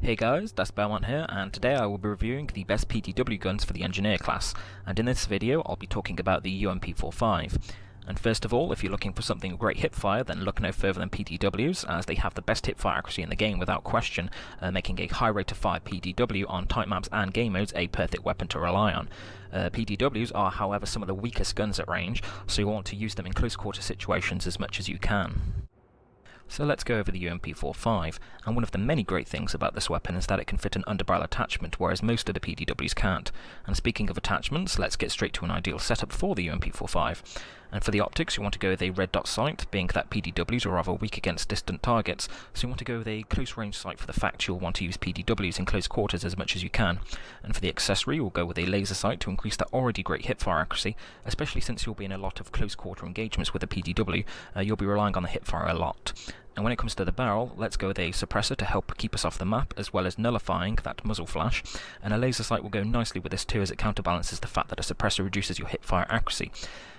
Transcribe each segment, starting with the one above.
Hey guys, that's Belmont here, and today I will be reviewing the best PDW guns for the Engineer class, and in this video I'll be talking about the UMP-45. And first of all, if you're looking for something with great hipfire, then look no further than PDWs, as they have the best hipfire accuracy in the game without question, making a high rate of fire PDW on tight maps and game modes a perfect weapon to rely on. PDWs are, however, some of the weakest guns at range, so you want to use them in close quarter situations as much as you can. So let's go over the UMP-45, and one of the many great things about this weapon is that it can fit an underbarrel attachment, whereas most of the PDWs can't. And speaking of attachments, let's get straight to an ideal setup for the UMP-45. And for the optics, you want to go with a red dot sight, being that PDWs are rather weak against distant targets, so you want to go with a close range sight for the fact you'll want to use PDWs in close quarters as much as you can. And for the accessory, we'll go with a laser sight to increase that already great hipfire accuracy, especially since you'll be in a lot of close quarter engagements with a PDW, you'll be relying on the hipfire a lot. And when it comes to the barrel, let's go with a suppressor to help keep us off the map, as well as nullifying that muzzle flash, and a laser sight will go nicely with this too, as it counterbalances the fact that a suppressor reduces your hipfire accuracy.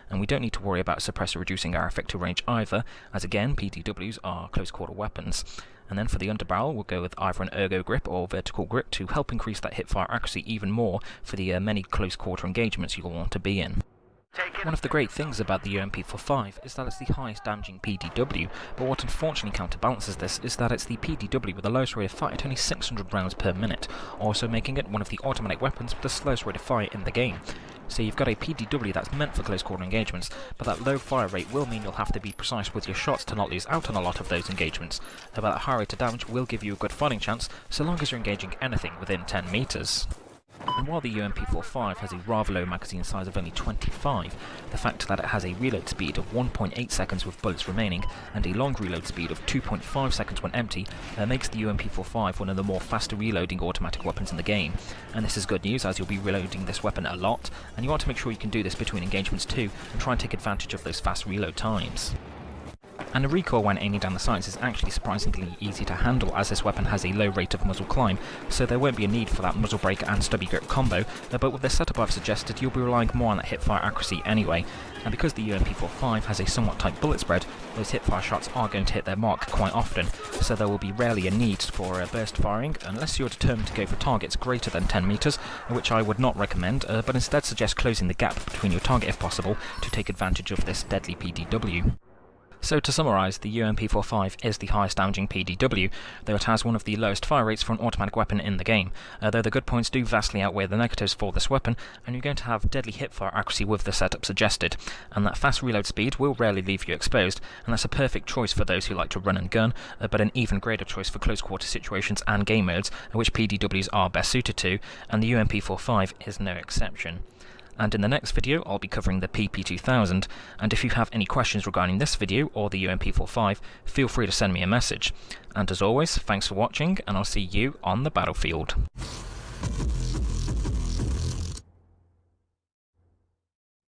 And we don't need to worry about a suppressor reducing our effective range either, as again, PDWs are close quarter weapons. And then for the underbarrel, we'll go with either an ergo grip or vertical grip to help increase that hipfire accuracy even more for the many close quarter engagements you'll want to be in. One of the great things about the UMP-45 is that it's the highest damaging PDW, but what unfortunately counterbalances this is that it's the PDW with the lowest rate of fire at only 600 rounds per minute, also making it one of the automatic weapons with the slowest rate of fire in the game. So you've got a PDW that's meant for close quarter engagements, but that low fire rate will mean you'll have to be precise with your shots to not lose out on a lot of those engagements, but that high rate of damage will give you a good fighting chance so long as you're engaging anything within 10 meters. And while the UMP-45 has a rather low magazine size of only 25, the fact that it has a reload speed of 1.8 seconds with bullets remaining, and a long reload speed of 2.5 seconds when empty, makes the UMP-45 one of the more faster reloading automatic weapons in the game. And this is good news, as you'll be reloading this weapon a lot, and you want to make sure you can do this between engagements too, and try and take advantage of those fast reload times. And the recoil when aiming down the sights is actually surprisingly easy to handle, as this weapon has a low rate of muzzle climb, so there won't be a need for that muzzle brake and stubby grip combo, but with the setup I've suggested you'll be relying more on that hipfire accuracy anyway, and because the UMP-45 has a somewhat tight bullet spread, those hipfire shots are going to hit their mark quite often, so there will be rarely a need for burst firing unless you're determined to go for targets greater than 10 meters, which I would not recommend, but instead suggest closing the gap between your target if possible to take advantage of this deadly PDW. So to summarise, the UMP-45 is the highest damaging PDW, though it has one of the lowest fire rates for an automatic weapon in the game, though the good points do vastly outweigh the negatives for this weapon, and you're going to have deadly hipfire accuracy with the setup suggested, and that fast reload speed will rarely leave you exposed, and that's a perfect choice for those who like to run and gun, but an even greater choice for close quarter situations and game modes, which PDWs are best suited to, and the UMP-45 is no exception. And in the next video I'll be covering the PP2000, and if you have any questions regarding this video or the UMP-45, feel free to send me a message. And as always, thanks for watching, and I'll see you on the battlefield.